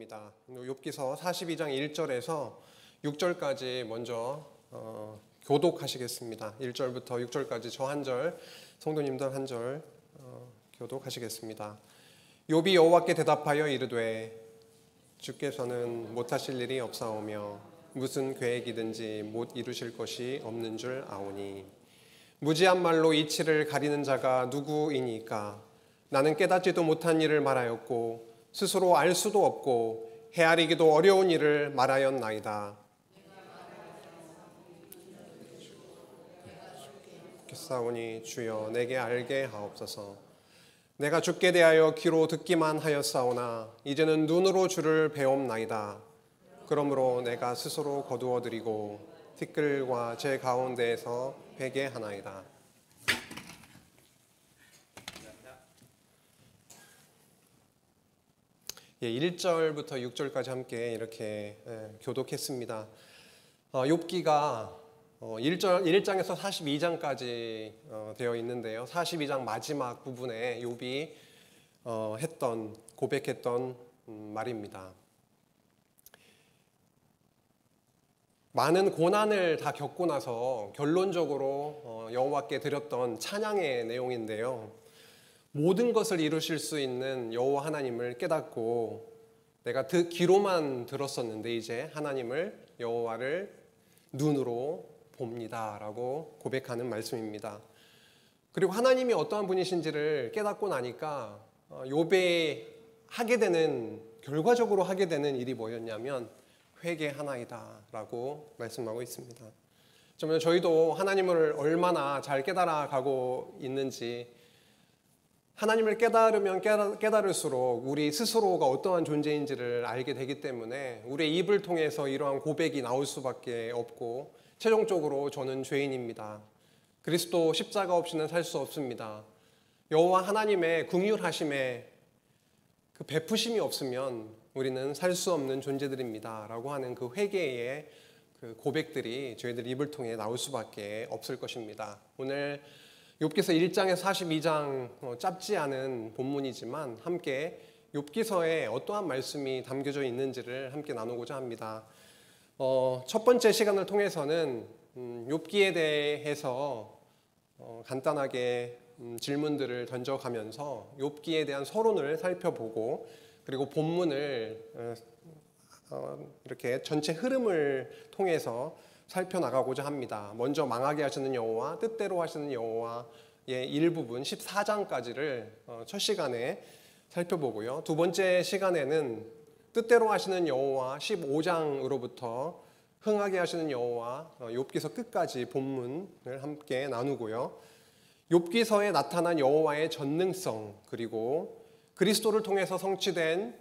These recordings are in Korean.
있습니다. 욥기서 42장 1절에서 6절까지 먼저 교독하시겠습니다. 1절부터 6절까지 저 한 절, 성도님들 한 절 교독하시겠습니다. 욥이 여호와께 대답하여 이르되 주께서는 못하실 일이 없사오며 무슨 계획이든지 못 이루실 것이 없는 줄 아오니 무지한 말로 이치를 가리는 자가 누구이니까 나는 깨닫지도 못한 일을 말하였고 스스로 알 수도 없고 헤아리기도 어려운 일을 말하였나이다. 싸우니 주여 내게 알게 하옵소서. 내가 주께 대하여 귀로 듣기만 하였사오나 이제는 눈으로 주를 배옵나이다. 그러므로 내가 스스로 거두어드리고 티끌과 제 가운데에서 베게 하나이다. 예, 1절부터 6절까지 함께 이렇게 교독했습니다. 욥기가 1장에서 42장까지 되어 있는데요. 42장 마지막 부분에 욥이 고백했던 말입니다. 많은 고난을 다 겪고 나서 결론적으로 여호와께 드렸던 찬양의 내용인데요. 모든 것을 이루실 수 있는 여호와 하나님을 깨닫고 내가 귀로만 들었었는데 이제 하나님을 여호와를 눈으로 봅니다 라고 고백하는 말씀입니다. 그리고 하나님이 어떠한 분이신지를 깨닫고 나니까 욥이 결과적으로 하게 되는 일이 뭐였냐면 회개하나이다 라고 말씀하고 있습니다. 정말 저희도 하나님을 얼마나 잘 깨달아가고 있는지, 하나님을 깨달으면 깨달을수록 우리 스스로가 어떠한 존재인지를 알게 되기 때문에 우리의 입을 통해서 이러한 고백이 나올 수밖에 없고, 최종적으로 저는 죄인입니다. 그리스도 십자가 없이는 살 수 없습니다. 여호와 하나님의 긍휼하심에 그 베푸심이 없으면 우리는 살 수 없는 존재들입니다 라고 하는 그 회개의 그 고백들이 저희들 입을 통해 나올 수밖에 없을 것입니다. 오늘 욥기서 1장에서 42장 짧지 않은 본문이지만 함께 욥기서에 어떠한 말씀이 담겨져 있는지를 함께 나누고자 합니다. 첫 번째 시간을 통해서는 욥기에 대해서 간단하게 질문들을 던져가면서 욥기에 대한 서론을 살펴보고, 그리고 본문을 이렇게 전체 흐름을 통해서 살펴나가고자 합니다. 먼저 망하게 하시는 여호와, 뜻대로 하시는 여호와의 일부분 14장까지를 첫 시간에 살펴보고요. 두 번째 시간에는 뜻대로 하시는 여호와 15장으로부터 흥하게 하시는 여호와, 욥기서 끝까지 본문을 함께 나누고요. 욥기서에 나타난 여호와의 전능성, 그리고 그리스도를 통해서 성취된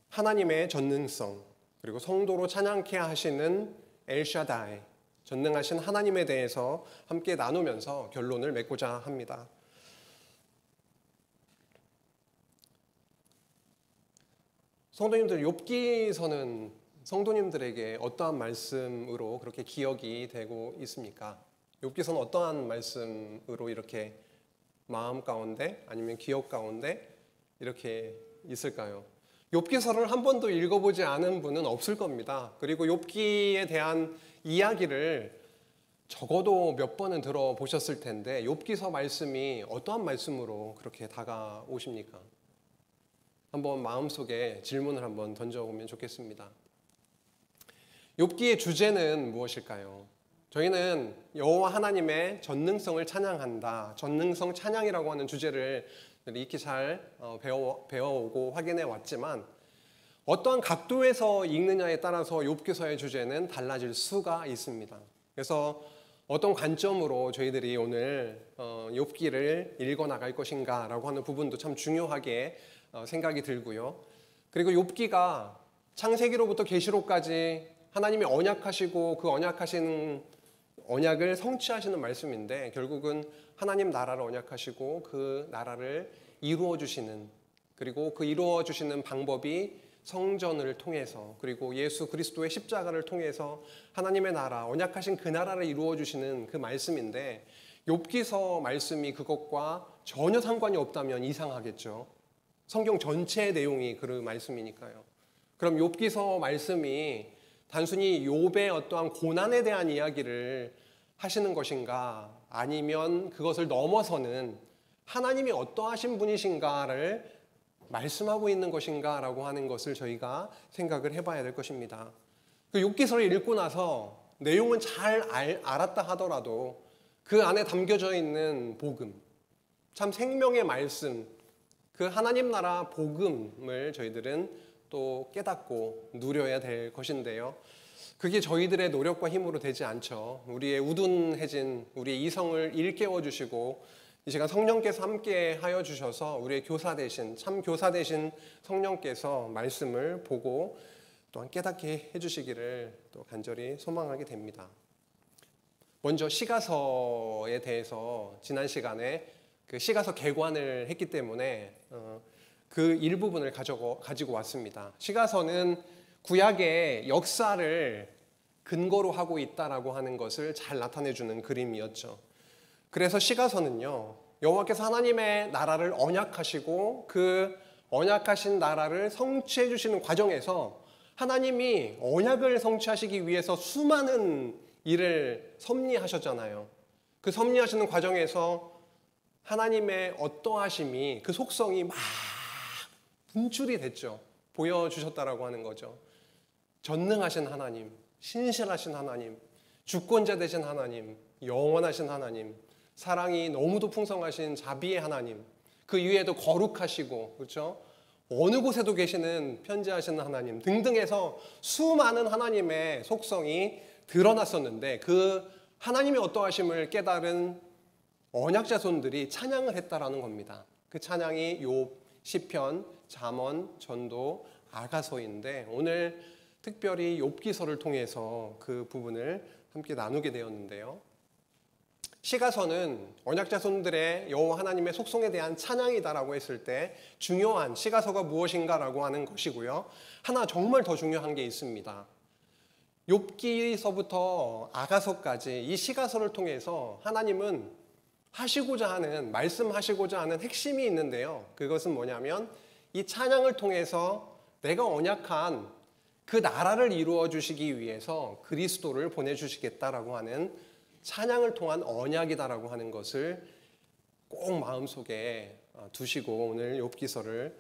하나님의 전능성, 그리고 성도로 찬양케 하시는 엘샤다이, 전능하신 하나님에 대해서 함께 나누면서 결론을 맺고자 합니다. 성도님들, 욥기서는 성도님들에게 어떠한 말씀으로 그렇게 기억이 되고 있습니까? 욥기서는 어떠한 말씀으로 이렇게 마음 가운데 아니면 기억 가운데 이렇게 있을까요? 욥기서를 한 번도 읽어보지 않은 분은 없을 겁니다. 그리고 욥기에 대한 이야기를 적어도 몇 번은 들어보셨을 텐데 욥기서 말씀이 어떠한 말씀으로 그렇게 다가오십니까? 한번 마음속에 질문을 한번 던져보면 좋겠습니다. 욥기의 주제는 무엇일까요? 저희는 여호와 하나님의 전능성을 찬양한다, 전능성 찬양이라고 하는 주제를 익히 잘 배워오고 확인해 왔지만 어떠한 각도에서 읽느냐에 따라서 욥기서의 주제는 달라질 수가 있습니다. 그래서 어떤 관점으로 저희들이 오늘 욥기를 읽어나갈 것인가 라고 하는 부분도 참 중요하게 생각이 들고요. 그리고 욥기가 창세기로부터 계시록까지 하나님이 언약하시고 그 언약을 성취하시는 말씀인데, 결국은 하나님 나라를 언약하시고 그 나라를 이루어 주시는, 그리고 그 이루어 주시는 방법이 성전을 통해서, 그리고 예수 그리스도의 십자가를 통해서 하나님의 나라, 언약하신 그 나라를 이루어 주시는 그 말씀인데, 욥기서 말씀이 그것과 전혀 상관이 없다면 이상하겠죠. 성경 전체의 내용이 그 말씀이니까요. 그럼 욥기서 말씀이 단순히 욥의 어떠한 고난에 대한 이야기를 하시는 것인가, 아니면 그것을 넘어서는 하나님이 어떠하신 분이신가를 말씀하고 있는 것인가라고 하는 것을 저희가 생각을 해봐야 될 것입니다. 그 욥기서를 읽고 나서 내용은 잘 알았다 하더라도 그 안에 담겨져 있는 복음, 참 생명의 말씀, 그 하나님 나라 복음을 저희들은 또 깨닫고 누려야 될 것인데요. 그게 저희들의 노력과 힘으로 되지 않죠. 우리의 우둔해진 우리의 이성을 일깨워 주시고 이 시간 성령께서 함께 하여 주셔서 우리의 교사 되신, 참 교사 되신 성령께서 말씀을 보고 또한 깨닫게 해주시기를 또 간절히 소망하게 됩니다. 먼저 시가서에 대해서 지난 시간에 그 시가서 개관을 했기 때문에 그 일부분을 가지고 왔습니다. 시가서는 구약의 역사를 근거로 하고 있다라고 하는 것을 잘 나타내주는 그림이었죠. 그래서 시가서는요, 여호와께서 하나님의 나라를 언약하시고 그 언약하신 나라를 성취해 주시는 과정에서 하나님이 언약을 성취하시기 위해서 수많은 일을 섭리하셨잖아요. 그 섭리하시는 과정에서 하나님의 어떠하심이, 그 속성이 막 분출이 됐죠. 보여주셨다라고 하는 거죠. 전능하신 하나님, 신실하신 하나님, 주권자 되신 하나님, 영원하신 하나님, 사랑이 너무도 풍성하신 자비의 하나님, 그 이외에도 거룩하시고, 그렇죠? 어느 곳에도 계시는 편지하시는 하나님 등등해서 수많은 하나님의 속성이 드러났었는데, 그 하나님의 어떠하심을 깨달은 언약자손들이 찬양을 했다라는 겁니다. 그 찬양이 욥, 시편, 잠언, 전도, 아가서인데 오늘 특별히 욥기서를 통해서 그 부분을 함께 나누게 되었는데요. 시가서는 언약자손들의 여호와 하나님의 속성에 대한 찬양이다라고 했을 때 중요한 시가서가 무엇인가라고 하는 것이고요. 하나 정말 더 중요한 게 있습니다. 욥기서부터 아가서까지 이 시가서를 통해서 하나님은 하시고자 하는, 말씀하시고자 하는 핵심이 있는데요. 그것은 뭐냐면 이 찬양을 통해서 내가 언약한 그 나라를 이루어 주시기 위해서 그리스도를 보내주시겠다라고 하는 찬양을 통한 언약이다라고 하는 것을 꼭 마음속에 두시고 오늘 욥기서를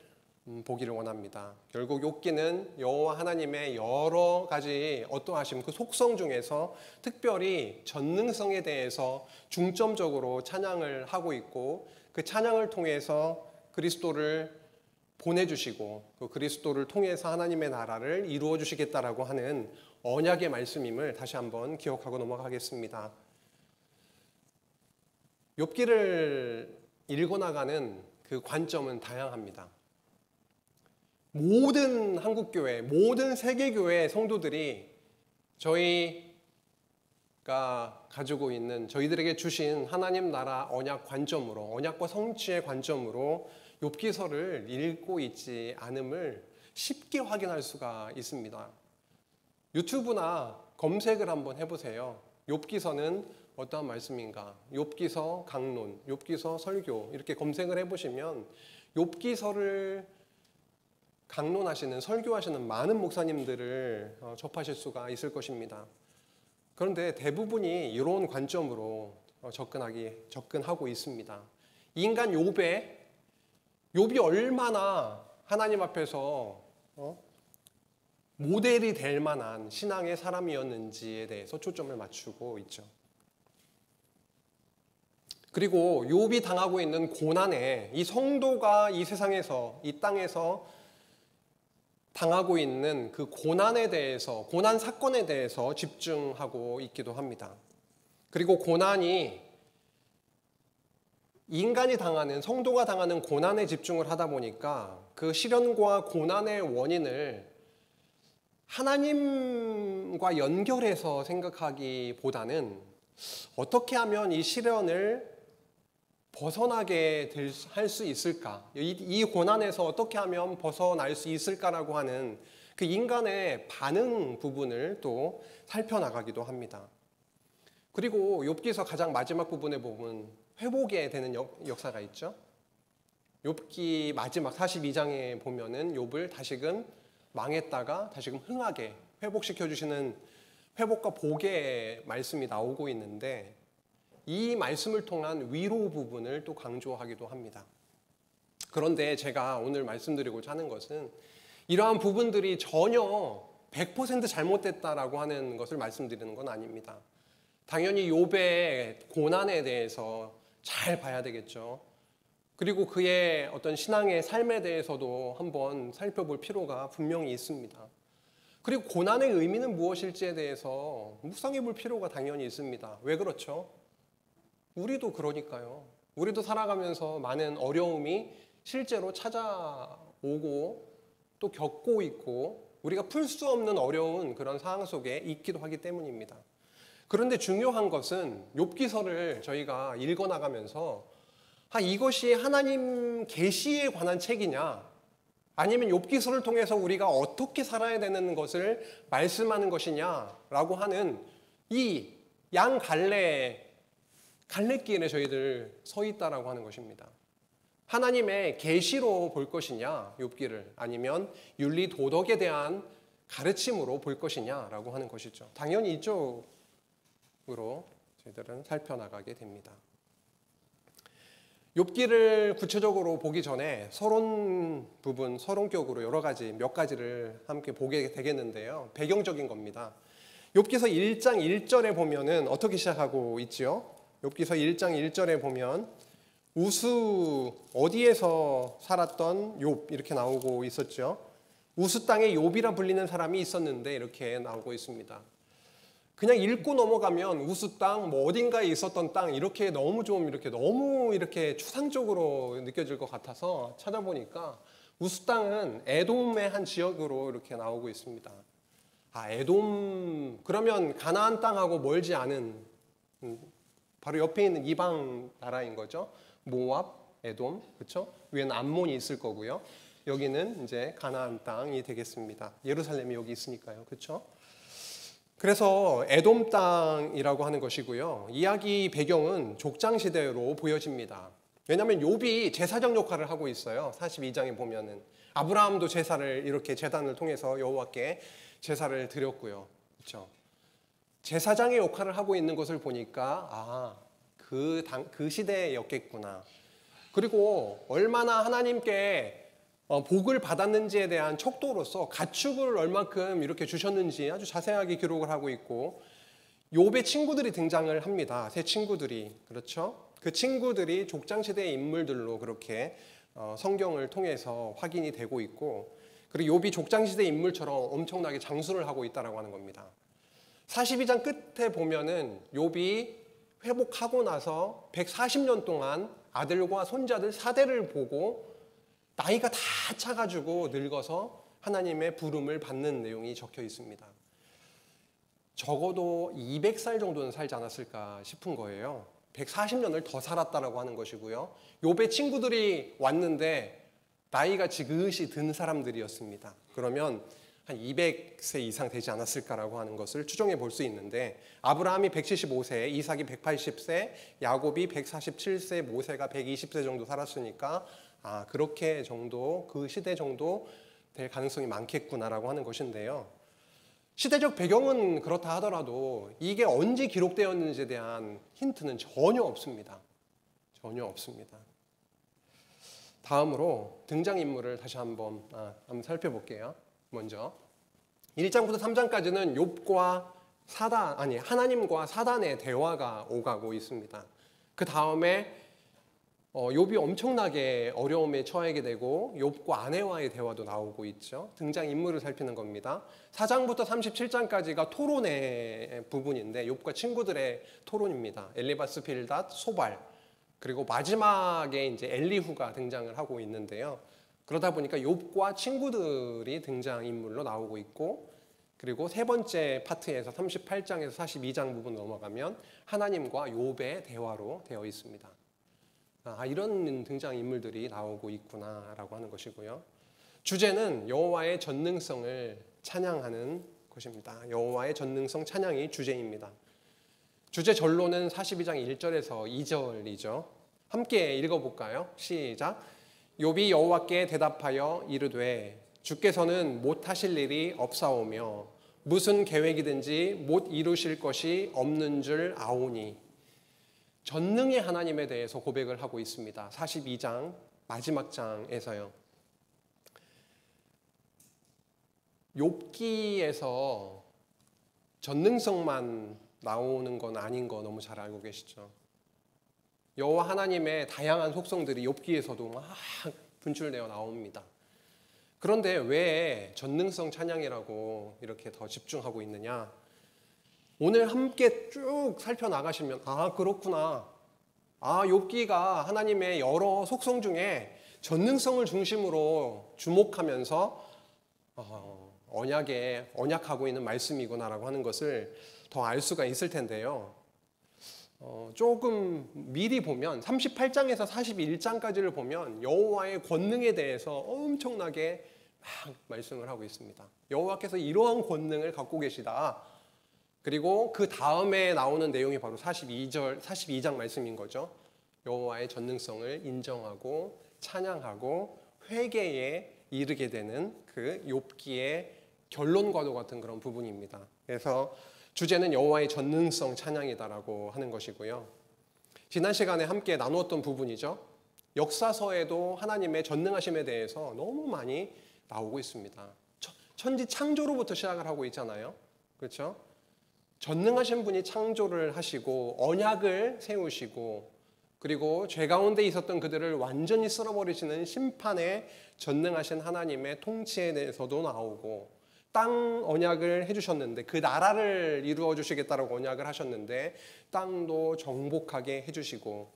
보기를 원합니다. 결국 욥기는 여호와 하나님의 여러 가지 어떠하심, 그 속성 중에서 특별히 전능성에 대해서 중점적으로 찬양을 하고 있고, 그 찬양을 통해서 그리스도를 보내주시고 그 그리스도를 통해서 하나님의 나라를 이루어 주시겠다라고 하는 언약의 말씀임을 다시 한번 기억하고 넘어가겠습니다. 욥기를 읽어나가는 그 관점은 다양합니다. 모든 한국교회, 모든 세계교회 성도들이 저희가 가지고 있는, 저희들에게 주신 하나님 나라 언약 관점으로, 언약과 성취의 관점으로 욥기서를 읽고 있지 않음을 쉽게 확인할 수가 있습니다. 유튜브나 검색을 한번 해보세요. 욥기서는 어떠한 말씀인가? 욥기서 강론, 욥기서 설교 이렇게 검색을 해보시면 욥기서를 강론하시는, 설교하시는 많은 목사님들을 접하실 수가 있을 것입니다. 그런데 대부분이 이런 관점으로 접근하고 있습니다. 인간 욥이 얼마나 하나님 앞에서 모델이 될 만한 신앙의 사람이었는지에 대해서 초점을 맞추고 있죠. 그리고 욥이 당하고 있는 고난에, 이 성도가 이 세상에서, 이 땅에서 당하고 있는 그 고난에 대해서, 고난 사건에 대해서 집중하고 있기도 합니다. 그리고 고난이 인간이 당하는, 성도가 당하는 고난에 집중을 하다 보니까 그 시련과 고난의 원인을 하나님과 연결해서 생각하기보다는 어떻게 하면 이 시련을 벗어나게 할 수 있을까? 이 고난에서 어떻게 하면 벗어날 수 있을까라고 하는 그 인간의 반응 부분을 또 살펴나가기도 합니다. 그리고 욥기서 가장 마지막 부분에 보면 회복에 되는 역사가 있죠. 욥기 마지막 42장에 보면은 욥을 다시금 망했다가 다시금 흥하게 회복시켜 주시는 회복과 복의 말씀이 나오고 있는데, 이 말씀을 통한 위로 부분을 또 강조하기도 합니다. 그런데 제가 오늘 말씀드리고자 하는 것은 이러한 부분들이 전혀 100% 잘못됐다라고 하는 것을 말씀드리는 건 아닙니다. 당연히 욥의 고난에 대해서 잘 봐야 되겠죠. 그리고 그의 어떤 신앙의 삶에 대해서도 한번 살펴볼 필요가 분명히 있습니다. 그리고 고난의 의미는 무엇일지에 대해서 묵상해 볼 필요가 당연히 있습니다. 왜 그렇죠? 우리도 그러니까요. 우리도 살아가면서 많은 어려움이 실제로 찾아오고 또 겪고 있고, 우리가 풀 수 없는 어려운 그런 상황 속에 있기도 하기 때문입니다. 그런데 중요한 것은 욥기서를 저희가 읽어나가면서 이것이 하나님 계시에 관한 책이냐, 아니면 욥기서를 통해서 우리가 어떻게 살아야 되는 것을 말씀하는 것이냐라고 하는 이 갈래길에 저희들 서 있다라고 하는 것입니다. 하나님의 계시로 볼 것이냐 욥기를, 아니면 윤리 도덕에 대한 가르침으로 볼 것이냐라고 하는 것이죠. 당연히 이쪽으로 저희들은 살펴나가게 됩니다. 욥기를 구체적으로 보기 전에 서론격으로 몇 가지를 함께 보게 되겠는데요. 배경적인 겁니다. 욥기서 1장 1절에 보면은 어떻게 시작하고 있지요? 욥기서 1장 1절에 보면 우스 어디에서 살았던 욥 이렇게 나오고 있었죠. 우스 땅에 욥이라 불리는 사람이 있었는데 이렇게 나오고 있습니다. 그냥 읽고 넘어가면 우스 땅, 어딘가에 있었던 땅 이렇게 너무 이렇게 추상적으로 느껴질 것 같아서 찾아보니까 우스 땅은 에돔의 한 지역으로 이렇게 나오고 있습니다. 에돔 그러면 가나안 땅하고 멀지 않은 바로 옆에 있는 이방 나라인 거죠. 모압, 에돔, 그렇죠? 위에는 암몬이 있을 거고요. 여기는 이제 가나안 땅이 되겠습니다. 예루살렘이 여기 있으니까요, 그렇죠? 그래서 에돔 땅이라고 하는 것이고요. 이야기 배경은 족장 시대로 보여집니다. 왜냐하면 욥이 제사장 역할을 하고 있어요. 42장에 보면은 아브라함도 이렇게 제단을 통해서 여호와께 제사를 드렸고요, 그렇죠? 제사장의 역할을 하고 있는 것을 보니까 그 시대였겠구나. 그리고 얼마나 하나님께 복을 받았는지에 대한 척도로서 가축을 얼마큼 이렇게 주셨는지 아주 자세하게 기록을 하고 있고, 욥의 친구들이 등장을 합니다. 세 친구들이, 그렇죠? 그 친구들이 족장시대의 인물들로 그렇게 성경을 통해서 확인이 되고 있고, 그리고 욥이 족장시대 인물처럼 엄청나게 장수를 하고 있다고 하는 겁니다. 42장 끝에 보면은 욥이 회복하고 나서 140년 동안 아들과 손자들 4대를 보고 나이가 다 차가지고 늙어서 하나님의 부름을 받는 내용이 적혀 있습니다. 적어도 200살 정도는 살지 않았을까 싶은 거예요. 140년을 더 살았다라고 하는 것이고요. 욥의 친구들이 왔는데 나이가 지긋이 든 사람들이었습니다. 그러면 한 200세 이상 되지 않았을까라고 하는 것을 추정해 볼 수 있는데, 아브라함이 175세, 이삭이 180세, 야곱이 147세, 모세가 120세 정도 살았으니까 그렇게 정도, 그 시대 정도 될 가능성이 많겠구나라고 하는 것인데요. 시대적 배경은 그렇다 하더라도 이게 언제 기록되었는지에 대한 힌트는 전혀 없습니다. 전혀 없습니다. 다음으로 등장인물을 다시 한번 살펴볼게요. 먼저 1장부터 3장까지는 욥과 하나님과 사단의 대화가 오가고 있습니다. 그 다음에 욥이 엄청나게 어려움에 처하게 되고 욥과 아내와의 대화도 나오고 있죠. 등장인물을 살피는 겁니다. 4장부터 37장까지가 토론의 부분인데 욥과 친구들의 토론입니다. 엘리바스, 빌닷, 소발, 그리고 마지막에 이제 엘리후가 등장을 하고 있는데요. 그러다 보니까 욥과 친구들이 등장인물로 나오고 있고, 그리고 세 번째 파트에서 38장에서 42장 부분 넘어가면 하나님과 욥의 대화로 되어 있습니다. 이런 등장인물들이 나오고 있구나라고 하는 것이고요. 주제는 여호와의 전능성을 찬양하는 것입니다. 여호와의 전능성 찬양이 주제입니다. 주제 전로는 42장 1절에서 2절이죠. 함께 읽어볼까요? 시작. 욥이 여호와께 대답하여 이르되 주께서는 못하실 일이 없사오며 무슨 계획이든지 못 이루실 것이 없는 줄 아오니. 전능의 하나님에 대해서 고백을 하고 있습니다. 42장 마지막 장에서요. 욥기에서 전능성만 나오는 건 아닌 거 너무 잘 알고 계시죠? 여호와 하나님의 다양한 속성들이 욥기에서도 막 분출되어 나옵니다. 그런데 왜 전능성 찬양이라고 이렇게 더 집중하고 있느냐? 오늘 함께 쭉 살펴나가시면 그렇구나. 욥기가 하나님의 여러 속성 중에 전능성을 중심으로 주목하면서 언약하고 있는 말씀이구나라고 하는 것을 더 알 수가 있을 텐데요. 조금 미리 보면 38장에서 41장까지를 보면 여호와의 권능에 대해서 엄청나게 막 말씀을 하고 있습니다. 여호와께서 이러한 권능을 갖고 계시다. 그리고 그 다음에 나오는 내용이 바로 42장 말씀인 거죠. 여호와의 전능성을 인정하고 찬양하고 회개에 이르게 되는 그 욥기의 결론과도 같은 그런 부분입니다. 그래서 주제는 여호와의 전능성 찬양이다라고 하는 것이고요. 지난 시간에 함께 나누었던 부분이죠. 역사서에도 하나님의 전능하심에 대해서 너무 많이 나오고 있습니다. 천지 창조로부터 시작을 하고 있잖아요. 그렇죠? 전능하신 분이 창조를 하시고 언약을 세우시고 그리고 죄 가운데 있었던 그들을 완전히 쓸어버리시는 심판에 전능하신 하나님의 통치에 대해서도 나오고 땅 언약을 해주셨는데 그 나라를 이루어 주시겠다라고 언약을 하셨는데 땅도 정복하게 해주시고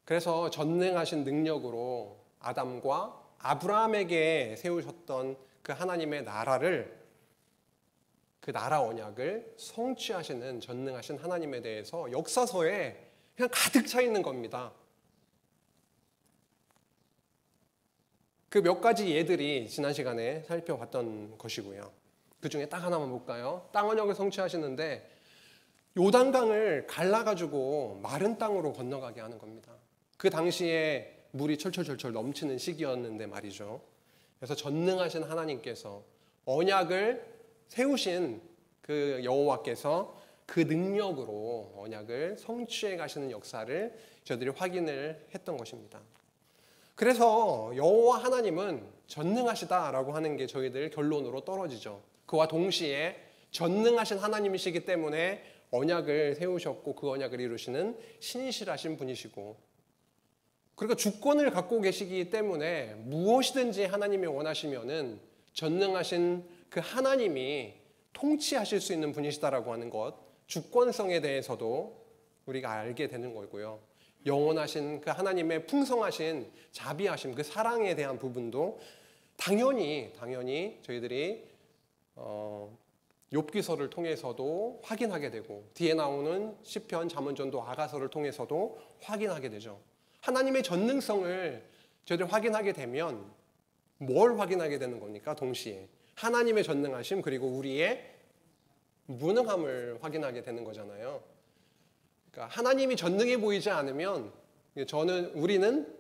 그래서 전능하신 능력으로 아담과 아브라함에게 세우셨던 그 하나님의 나라를 그 나라 언약을 성취하시는 전능하신 하나님에 대해서 역사서에 그냥 가득 차 있는 겁니다. 그 몇 가지 예들이 지난 시간에 살펴봤던 것이고요. 그 중에 딱 하나만 볼까요? 땅 언약을 성취하시는데 요단강을 갈라가지고 마른 땅으로 건너가게 하는 겁니다. 그 당시에 물이 철철철철 넘치는 시기였는데 말이죠. 그래서 전능하신 하나님께서 언약을 세우신 그 여호와께서 그 능력으로 언약을 성취해 가시는 역사를 저희들이 확인을 했던 것입니다. 그래서 여호와 하나님은 전능하시다라고 하는 게 저희들 결론으로 떨어지죠. 그와 동시에 전능하신 하나님이시기 때문에 언약을 세우셨고 그 언약을 이루시는 신실하신 분이시고 그러니까 주권을 갖고 계시기 때문에 무엇이든지 하나님이 원하시면은 전능하신 그 하나님이 통치하실 수 있는 분이시다라고 하는 것, 주권성에 대해서도 우리가 알게 되는 거고요. 영원하신 그 하나님의 풍성하신 자비하심, 그 사랑에 대한 부분도 당연히 저희들이 욥기서를 통해서도 확인하게 되고 뒤에 나오는 시편, 잠언전도, 아가서를 통해서도 확인하게 되죠. 하나님의 전능성을 저희들이 확인하게 되면 뭘 확인하게 되는 겁니까? 동시에 하나님의 전능하심 그리고 우리의 무능함을 확인하게 되는 거잖아요. 그러니까 하나님이 전능해 보이지 않으면 우리는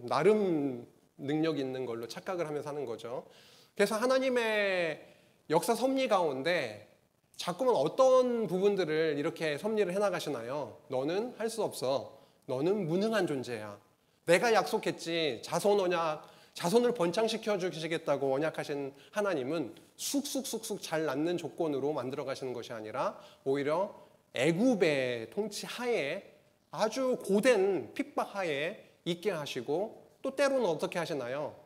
나름 능력 있는 걸로 착각을 하면서 사는 거죠. 그래서 하나님의 역사 섭리 가운데 자꾸만 어떤 부분들을 이렇게 섭리를 해나가시나요? 너는 할 수 없어. 너는 무능한 존재야. 내가 약속했지. 자손을 번창시켜 주시겠다고 언약하신 하나님은 쑥쑥쑥쑥 잘 낳는 조건으로 만들어 가시는 것이 아니라 오히려 애굽의 통치 하에 아주 고된 핍박 하에 있게 하시고 또 때로는 어떻게 하시나요?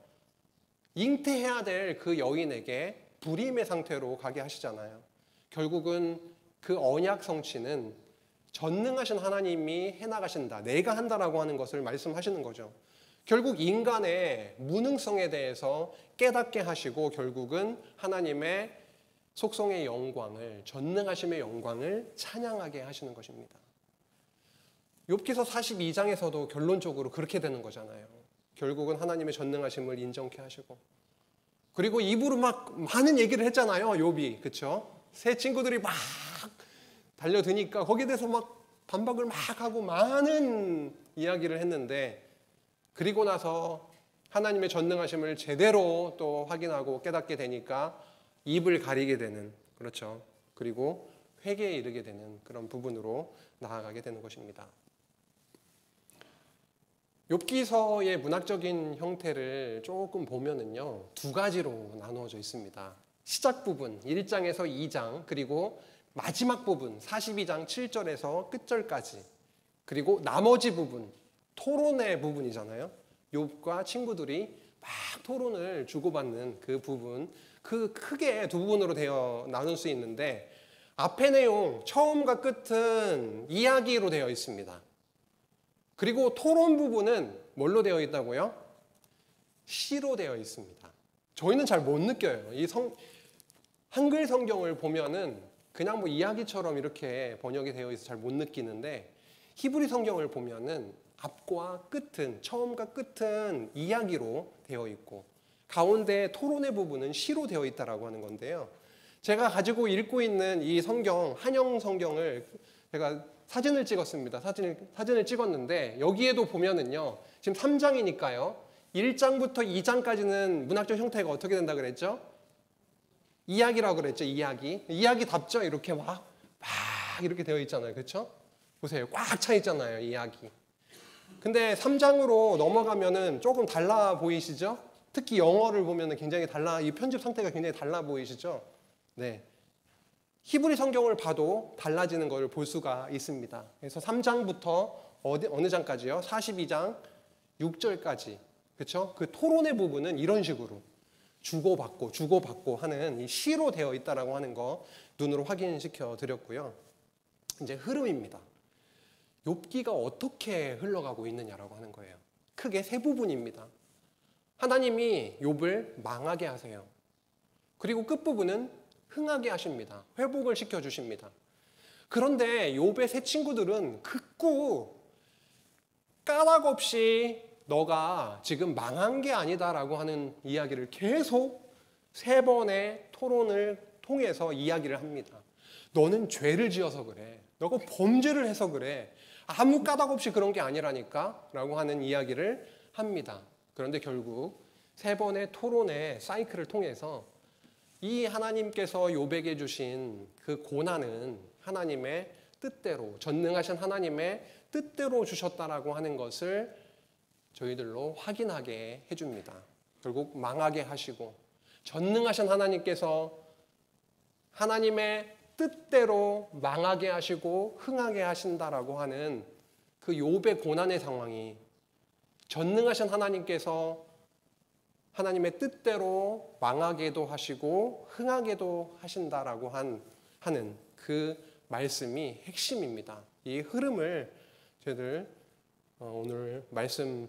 잉태해야 될 그 여인에게 불임의 상태로 가게 하시잖아요. 결국은 그 언약 성취는 전능하신 하나님이 해나가신다. 내가 한다라고 하는 것을 말씀하시는 거죠. 결국 인간의 무능성에 대해서 깨닫게 하시고 결국은 하나님의 속성의 영광을, 전능하심의 영광을 찬양하게 하시는 것입니다. 욥기서 42장에서도 결론적으로 그렇게 되는 거잖아요. 결국은 하나님의 전능하심을 인정케 하시고 그리고 입으로 막 많은 얘기를 했잖아요. 욥이. 그렇죠? 새 친구들이 막 달려드니까 거기에 대해서 막 반박을 막 하고 많은 이야기를 했는데 그리고 나서 하나님의 전능하심을 제대로 또 확인하고 깨닫게 되니까 입을 가리게 되는, 그렇죠. 그리고 회개에 이르게 되는 그런 부분으로 나아가게 되는 것입니다. 욥기서의 문학적인 형태를 조금 보면은요, 두 가지로 나누어져 있습니다. 시작 부분 1장에서 2장, 그리고 마지막 부분 42장 7절에서 끝절까지, 그리고 나머지 부분 토론의 부분이잖아요. 욥과 친구들이 막 토론을 주고받는 그 부분, 그 크게 두 부분으로 나눌 수 있는데, 앞의 내용 처음과 끝은 이야기로 되어 있습니다. 그리고 토론 부분은 뭘로 되어 있다고요? 시로 되어 있습니다. 저희는 잘 못 느껴요. 한글 성경을 보면은 그냥 뭐 이야기처럼 이렇게 번역이 되어 있어서 잘 못 느끼는데, 히브리 성경을 보면은 앞과 끝은, 처음과 끝은 이야기로 되어 있고 가운데 토론의 부분은 시로 되어 있다라고 하는 건데요. 제가 가지고 읽고 있는 이 성경, 한영 성경을 제가 사진을 찍었습니다. 사진을 찍었는데 여기에도 보면은요, 지금 3장이니까요. 1장부터 2장까지는 문학적 형태가 어떻게 된다 그랬죠? 이야기라고 그랬죠. 이야기답죠. 이렇게 막 이렇게 되어 있잖아요. 그렇죠? 보세요. 꽉 차 있잖아요. 이야기. 근데 3장으로 넘어가면은 조금 달라 보이시죠? 특히 영어를 보면은 굉장히 이 편집 상태가 굉장히 달라 보이시죠? 네. 히브리 성경을 봐도 달라지는 것을 볼 수가 있습니다. 그래서 3장부터 어느 장까지요? 42장 6절까지. 그렇죠? 그 토론의 부분은 이런 식으로 주고받고 하는 이 시로 되어 있다라고 하는 거 눈으로 확인시켜 드렸고요. 이제 흐름입니다. 욥기가 어떻게 흘러가고 있느냐라고 하는 거예요. 크게 세 부분입니다. 하나님이 욥을 망하게 하세요. 그리고 끝부분은 흥하게 하십니다. 회복을 시켜주십니다. 그런데 욥의 세 친구들은 극구 까닭 없이 너가 지금 망한 게 아니다라고 하는 이야기를 계속 세 번의 토론을 통해서 이야기를 합니다. 너는 죄를 지어서 그래. 너가 범죄를 해서 그래. 아무 까닭 없이 그런 게 아니라니까 라고 하는 이야기를 합니다. 그런데 결국 세 번의 토론의 사이클을 통해서 이 하나님께서 욥에게 주신 그 고난은 하나님의 뜻대로, 전능하신 하나님의 뜻대로 주셨다라고 하는 것을 저희들로 확인하게 해줍니다. 결국 망하게 하시고, 전능하신 하나님께서 하나님의 뜻대로 망하게 하시고 흥하게 하신다라고 하는 그 욥의 고난의 상황이, 전능하신 하나님께서 하나님의 뜻대로 망하게도 하시고 흥하게도 하신다라고 하는 그 말씀이 핵심입니다. 이 흐름을 저희들 오늘 말씀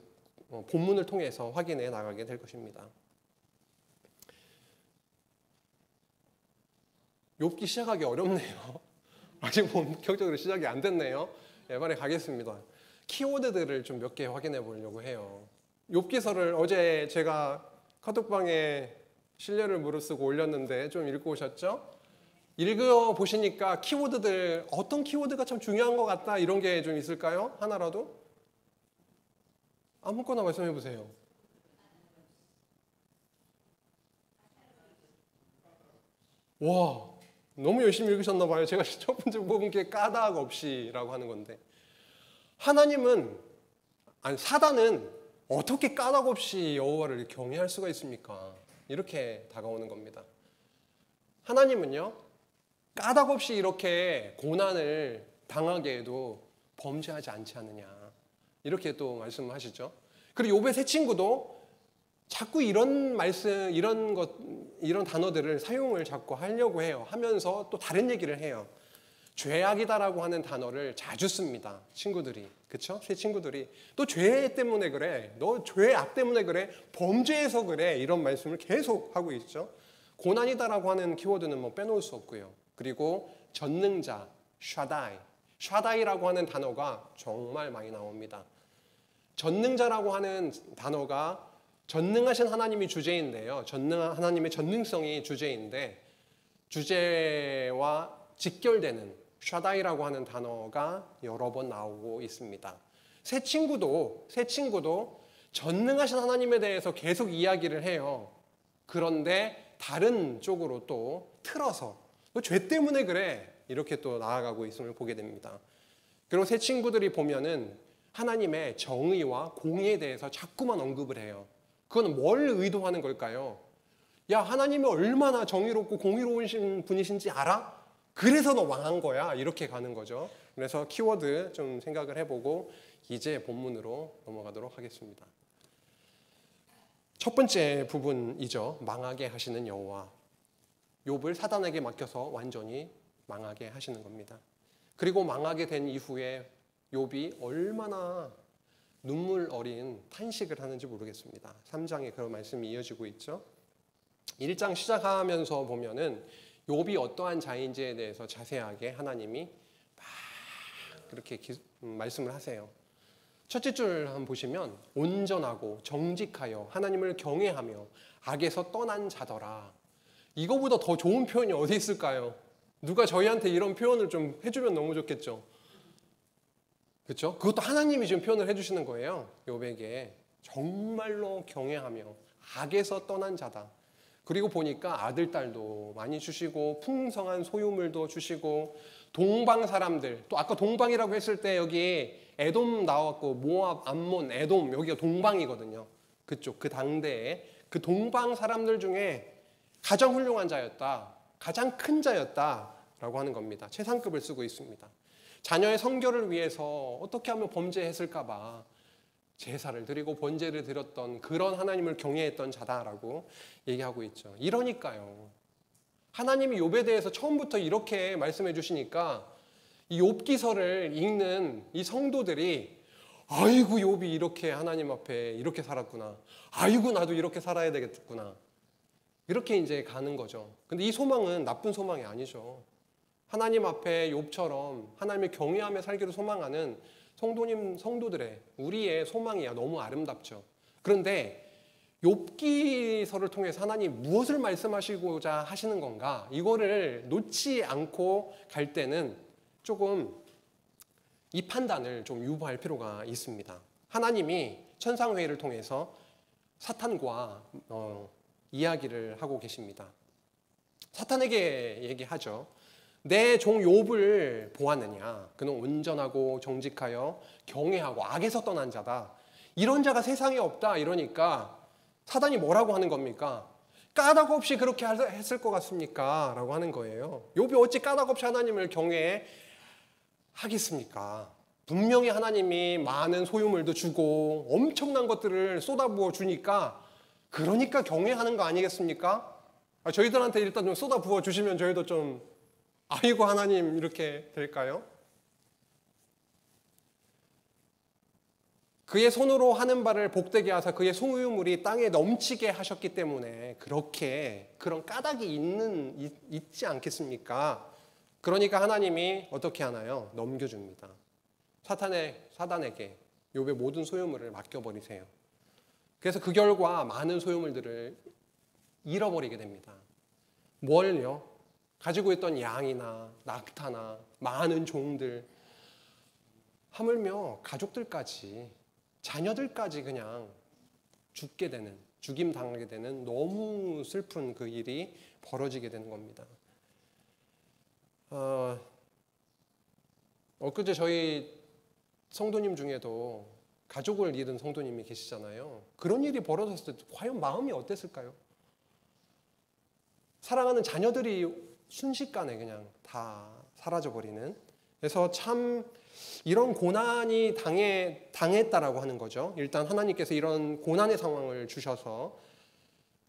본문을 통해서 확인해 나가게 될 것입니다. 욥기 시작하기 어렵네요. 아직 본격적으로 시작이 안 됐네요. 이번에 가겠습니다. 키워드들을 좀 몇 개 확인해 보려고 해요. 욥기서를 어제 제가 카톡방에 신뢰를 무릅쓰고 올렸는데 좀 읽고 오셨죠? 읽어보시니까 키워드들, 어떤 키워드가 참 중요한 것 같다 이런 게 좀 있을까요? 하나라도? 아무거나 말씀해 보세요. 와, 너무 열심히 읽으셨나 봐요. 제가 첫 번째 뽑은 게 까닭 없이라고 하는 건데, 사단은 어떻게 까닭 없이 여호와를 경외할 수가 있습니까? 이렇게 다가오는 겁니다. 하나님은요, 까닭 없이 이렇게 고난을 당하게 해도 범죄하지 않지 않느냐, 이렇게 또 말씀하시죠. 그리고 욥의 세 친구도 자꾸 이런 말씀, 이런 단어들을 사용을 자꾸 하려고 해요. 하면서 또 다른 얘기를 해요. 죄악이다라고 하는 단어를 자주 씁니다. 친구들이. 그렇죠? 세 친구들이. 또 죄 때문에 그래. 너 죄악 때문에 그래. 범죄해서 그래. 이런 말씀을 계속 하고 있죠. 고난이다라고 하는 키워드는 뭐 빼놓을 수 없고요. 그리고 전능자, 샤다이라고 하는 단어가 정말 많이 나옵니다. 전능자라고 하는 단어가 전능하신 하나님이 주제인데요. 하나님의 전능성이 주제인데, 주제와 직결되는 샤다이라고 하는 단어가 여러 번 나오고 있습니다. 세 친구도 전능하신 하나님에 대해서 계속 이야기를 해요. 그런데 다른 쪽으로 또 틀어서 너 죄 때문에 그래 이렇게 또 나아가고 있음을 보게 됩니다. 그리고 새 친구들이 보면은 하나님의 정의와 공의에 대해서 자꾸만 언급을 해요. 그건 뭘 의도하는 걸까요? 야, 하나님이 얼마나 정의롭고 공의로우신 분이신지 알아? 그래서 너 망한 거야. 이렇게 가는 거죠. 그래서 키워드 좀 생각을 해보고 이제 본문으로 넘어가도록 하겠습니다. 첫 번째 부분이죠. 망하게 하시는 여호와. 욥을 사단에게 맡겨서 완전히 망하게 하시는 겁니다. 그리고 망하게 된 이후에 욥이 얼마나 눈물 어린 탄식을 하는지 모르겠습니다. 3장에 그런 말씀이 이어지고 있죠. 1장 시작하면서 보면은 욥이 어떠한 자인지에 대해서 자세하게 하나님이 막 그렇게 말씀을 하세요. 첫째 줄 한번 보시면 온전하고 정직하여 하나님을 경외하며 악에서 떠난 자더라. 이거보다 더 좋은 표현이 어디 있을까요? 누가 저희한테 이런 표현을 좀 해주면 너무 좋겠죠. 그렇죠? 그것도 하나님이 지금 표현을 해주시는 거예요. 욥에게 정말로 경외하며 악에서 떠난 자다. 그리고 보니까 아들, 딸도 많이 주시고 풍성한 소유물도 주시고 동방 사람들, 또 아까 동방이라고 했을 때 여기 에돔 나왔고 모압, 암몬, 에돔 여기가 동방이거든요. 그쪽 그 당대에 그 동방 사람들 중에 가장 훌륭한 자였다. 가장 큰 자였다라고 하는 겁니다. 최상급을 쓰고 있습니다. 자녀의 성결을 위해서 어떻게 하면 범죄했을까 봐 제사를 드리고 번제를 드렸던 그런 하나님을 경외했던 자다라고 얘기하고 있죠. 이러니까요. 하나님이 욥에 대해서 처음부터 이렇게 말씀해 주시니까 이 욥기서를 읽는 이 성도들이 아이고 욥이 이렇게 하나님 앞에 이렇게 살았구나. 아이고 나도 이렇게 살아야 되겠구나. 이렇게 이제 가는 거죠. 근데 이 소망은 나쁜 소망이 아니죠. 하나님 앞에 욥처럼 하나님을 경외하며 살기를 소망하는 성도들의 우리의 소망이야 너무 아름답죠. 그런데 욥기서를 통해서 하나님 무엇을 말씀하시고자 하시는 건가? 이거를 놓지 않고 갈 때는 조금 이 판단을 좀 유보할 필요가 있습니다. 하나님이 천상회의를 통해서 사탄과 이야기를 하고 계십니다. 사탄에게 얘기하죠. 내 종 욥을 보았느냐? 그는 온전하고 정직하여 경외하고 악에서 떠난 자다. 이런 자가 세상에 없다. 이러니까 사단이 뭐라고 하는 겁니까? 까닭 없이 그렇게 했을 것 같습니까? 라고 하는 거예요. 욥이 어찌 까닭 없이 하나님을 경외하겠습니까? 분명히 하나님이 많은 소유물도 주고 엄청난 것들을 쏟아부어 주니까 그러니까 경외하는 거 아니겠습니까? 저희들한테 일단 좀 쏟아부어 주시면 저희도 좀 아이고 하나님 이렇게 될까요? 그의 손으로 하는 바를 복되게 하사 그의 소유물이 땅에 넘치게 하셨기 때문에 그렇게 그런 까닭이 있지 않겠습니까? 그러니까 하나님이 어떻게 하나요? 넘겨줍니다. 사단에게 욥의 모든 소유물을 맡겨버리세요. 그래서 그 결과 많은 소유물들을 잃어버리게 됩니다. 뭘요? 가지고 있던 양이나 낙타나 많은 종들, 하물며 가족들까지 자녀들까지 그냥 죽임당하게 되는 너무 슬픈 그 일이 벌어지게 되는 겁니다. 엊그제 저희 성도님 중에도 가족을 잃은 성도님이 계시잖아요. 그런 일이 벌어졌을 때 과연 마음이 어땠을까요? 사랑하는 자녀들이 순식간에 그냥 다 사라져버리는. 그래서 참 이런 고난이 당했다라고 하는 거죠. 일단 하나님께서 이런 고난의 상황을 주셔서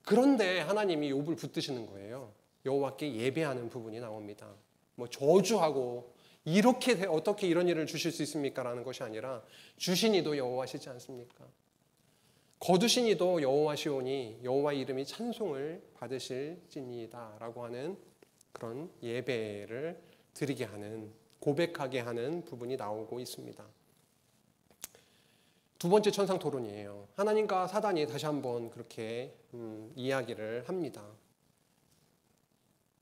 그런데 하나님이 욥을 붙드시는 거예요. 여호와께 예배하는 부분이 나옵니다. 뭐 저주하고 이렇게 어떻게 이런 일을 주실 수 있습니까? 라는 것이 아니라 주시니도 여호와시지 않습니까? 거두신 이도 여호와시오니 여호와 이름이 찬송을 받으실지니이다 라고 하는 그런 예배를 드리게 하는, 고백하게 하는 부분이 나오고 있습니다. 두 번째 천상 토론이에요. 하나님과 사단이 다시 한번 그렇게 이야기를 합니다.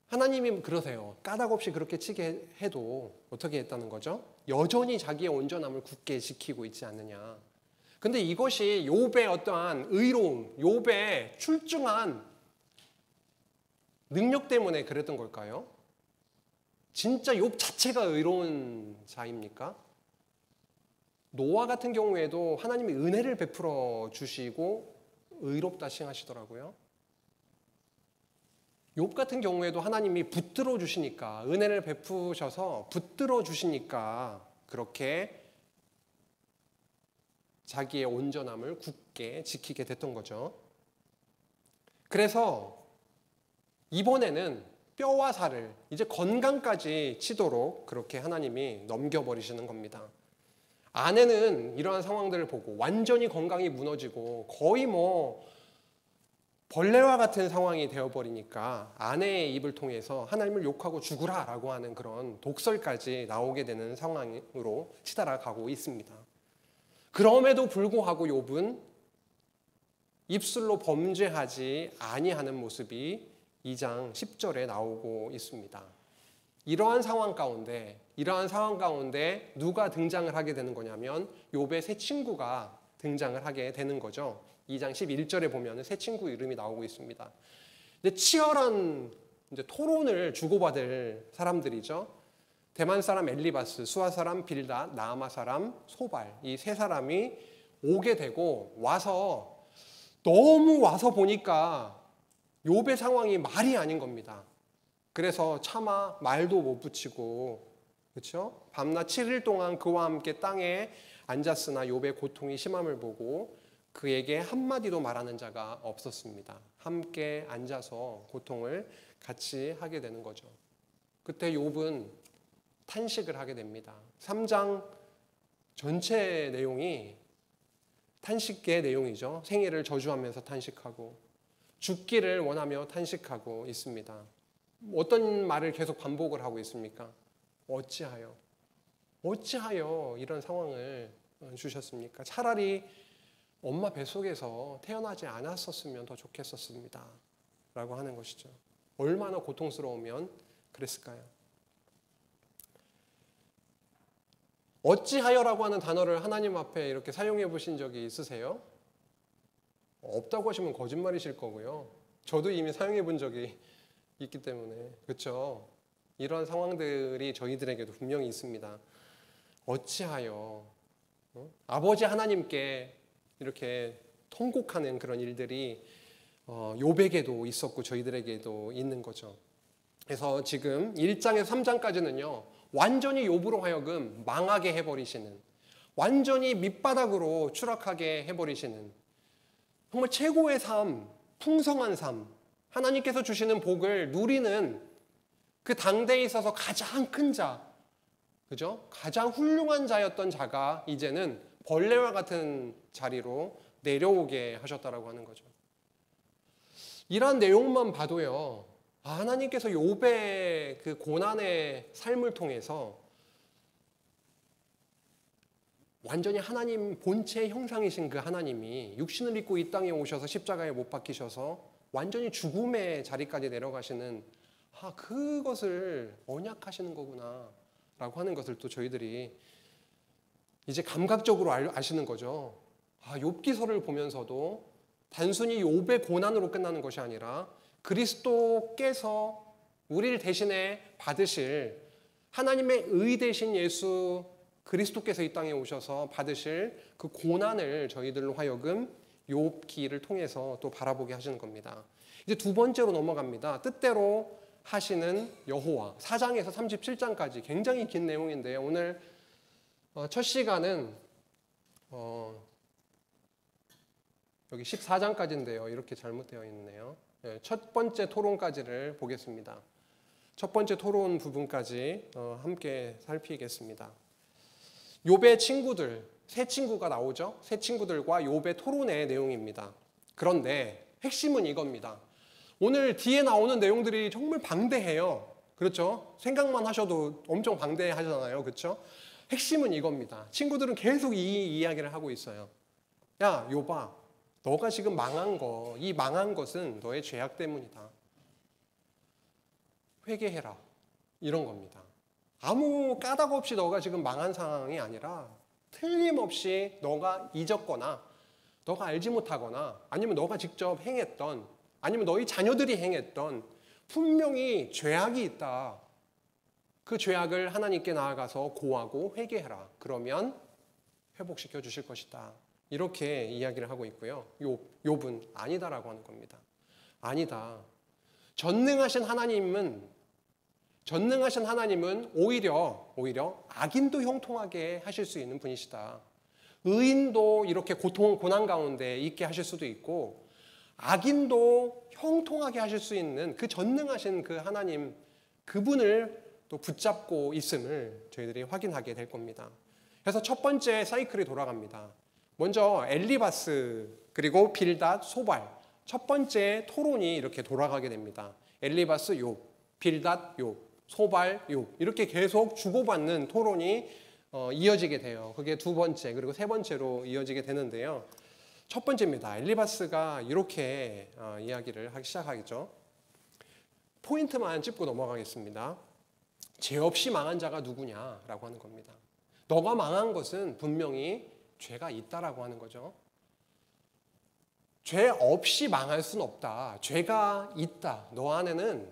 하나님이 그러세요. 까닭 없이 그렇게 치게 해도 어떻게 했다는 거죠? 여전히 자기의 온전함을 굳게 지키고 있지 않느냐. 근데 이것이 욥의 어떠한 의로움, 욥의 출중한 능력 때문에 그랬던 걸까요? 진짜 욥 자체가 의로운 자입니까? 노아 같은 경우에도 하나님이 은혜를 베풀어 주시고 의롭다 칭하시더라고요. 욥 같은 경우에도 하나님이 붙들어 주시니까, 은혜를 베푸셔서 붙들어 주시니까 그렇게 자기의 온전함을 굳게 지키게 됐던 거죠. 그래서 이번에는 뼈와 살을, 이제 건강까지 치도록 그렇게 하나님이 넘겨버리시는 겁니다. 아내는 이러한 상황들을 보고 완전히 건강이 무너지고 거의 벌레와 같은 상황이 되어버리니까 아내의 입을 통해서 하나님을 욕하고 죽으라 라고 하는 그런 독설까지 나오게 되는 상황으로 치달아가고 있습니다. 그럼에도 불구하고 욥은 입술로 범죄하지 아니하는 모습이 2장 10절에 나오고 있습니다. 이러한 상황 가운데 누가 등장을 하게 되는 거냐면 욥의 새 친구가 등장을 하게 되는 거죠. 2장 11절에 보면 새 친구 이름이 나오고 있습니다. 근데 치열한 토론을 주고받을 사람들이죠. 대만 사람 엘리바스, 수아 사람 빌닷, 나아마 사람 소발, 이 세 사람이 오게 되고 너무 와서 보니까 욥의 상황이 말이 아닌 겁니다. 그래서 차마 말도 못 붙이고, 그렇죠? 밤낮 7일 동안 그와 함께 땅에 앉았으나 욥의 고통이 심함을 보고 그에게 한마디도 말하는 자가 없었습니다. 함께 앉아서 고통을 같이 하게 되는 거죠. 그때 욥은 탄식을 하게 됩니다. 3장 전체 내용이 탄식의 내용이죠. 생애를 저주하면서 탄식하고 죽기를 원하며 탄식하고 있습니다. 어떤 말을 계속 반복을 하고 있습니까? 어찌하여 이런 상황을 주셨습니까? 차라리 엄마 뱃속에서 태어나지 않았었으면 더 좋겠었습니다 라고 하는 것이죠. 얼마나 고통스러우면 그랬을까요? 어찌하여라고 하는 단어를 하나님 앞에 이렇게 사용해 보신 적이 있으세요? 없다고 하시면 거짓말이실 거고요. 저도 이미 사용해 본 적이 있기 때문에, 그렇죠? 이런 상황들이 저희들에게도 분명히 있습니다. 어찌하여 아버지 하나님께 이렇게 통곡하는 그런 일들이 욥에게도 있었고 저희들에게도 있는 거죠. 그래서 지금 1장에서 3장까지는요 완전히 욥으로 하여금 망하게 해버리시는, 완전히 밑바닥으로 추락하게 해버리시는 정말 최고의 삶, 풍성한 삶, 하나님께서 주시는 복을 누리는 그 당대에 있어서 가장 큰 자, 그죠? 가장 훌륭한 자였던 자가 이제는 벌레와 같은 자리로 내려오게 하셨다라고 하는 거죠. 이러한 내용만 봐도요, 하나님께서 욥의 그 고난의 삶을 통해서 완전히 하나님 본체의 형상이신 그 하나님이 육신을 입고 이 땅에 오셔서 십자가에 못 박히셔서 완전히 죽음의 자리까지 내려가시는 그것을 언약하시는 거구나 라고 하는 것을 또 저희들이 이제 감각적으로 아시는 거죠. 욥기서를 보면서도 단순히 욥의 고난으로 끝나는 것이 아니라 그리스도께서 우리를 대신에 받으실 하나님의 의 대신 예수 그리스도께서 이 땅에 오셔서 받으실 그 고난을 저희들로 하여금 욥기를 통해서 또 바라보게 하시는 겁니다. 이제 두 번째로 넘어갑니다. 뜻대로 하시는 여호와. 4장에서 37장까지 굉장히 긴 내용인데요. 오늘 첫 시간은 여기 14장까지인데요. 이렇게 잘못되어 있네요. 첫 번째 토론까지를 보겠습니다. 첫 번째 토론 부분까지 함께 살피겠습니다. 욥의 친구들, 세 친구가 나오죠. 세 친구들과 욥의 토론의 내용입니다. 그런데 핵심은 이겁니다. 오늘 뒤에 나오는 내용들이 정말 방대해요. 그렇죠? 생각만 하셔도 엄청 방대하잖아요. 그렇죠? 핵심은 이겁니다. 친구들은 계속 이 이야기를 하고 있어요. 야, 욥아, 너가 지금 이 망한 것은 너의 죄악 때문이다. 회개해라. 이런 겁니다. 아무 까닭 없이 너가 지금 망한 상황이 아니라 틀림없이 너가 잊었거나 너가 알지 못하거나 아니면 너가 직접 행했던 아니면 너희 자녀들이 행했던 분명히 죄악이 있다. 그 죄악을 하나님께 나아가서 고하고 회개해라. 그러면 회복시켜 주실 것이다. 이렇게 이야기를 하고 있고요. 욥은 아니다라고 하는 겁니다. 아니다. 전능하신 하나님은 오히려 악인도 형통하게 하실 수 있는 분이시다. 의인도 이렇게 고난 가운데 있게 하실 수도 있고 악인도 형통하게 하실 수 있는 그 전능하신 그 하나님, 그분을 또 붙잡고 있음을 저희들이 확인하게 될 겁니다. 그래서 첫 번째 사이클이 돌아갑니다. 먼저 엘리바스 그리고 빌닷 소발, 첫 번째 토론이 이렇게 돌아가게 됩니다. 엘리바스 욥, 빌닷 욥, 소발 욥, 이렇게 계속 주고받는 토론이 이어지게 돼요. 그게 두 번째 그리고 세 번째로 이어지게 되는데요. 첫 번째입니다. 엘리바스가 이렇게 이야기를 하기 시작하겠죠. 포인트만 짚고 넘어가겠습니다. 죄 없이 망한 자가 누구냐라고 하는 겁니다. 너가 망한 것은 분명히 죄가 있다라고 하는 거죠. 죄 없이 망할 수는 없다. 죄가 있다. 너는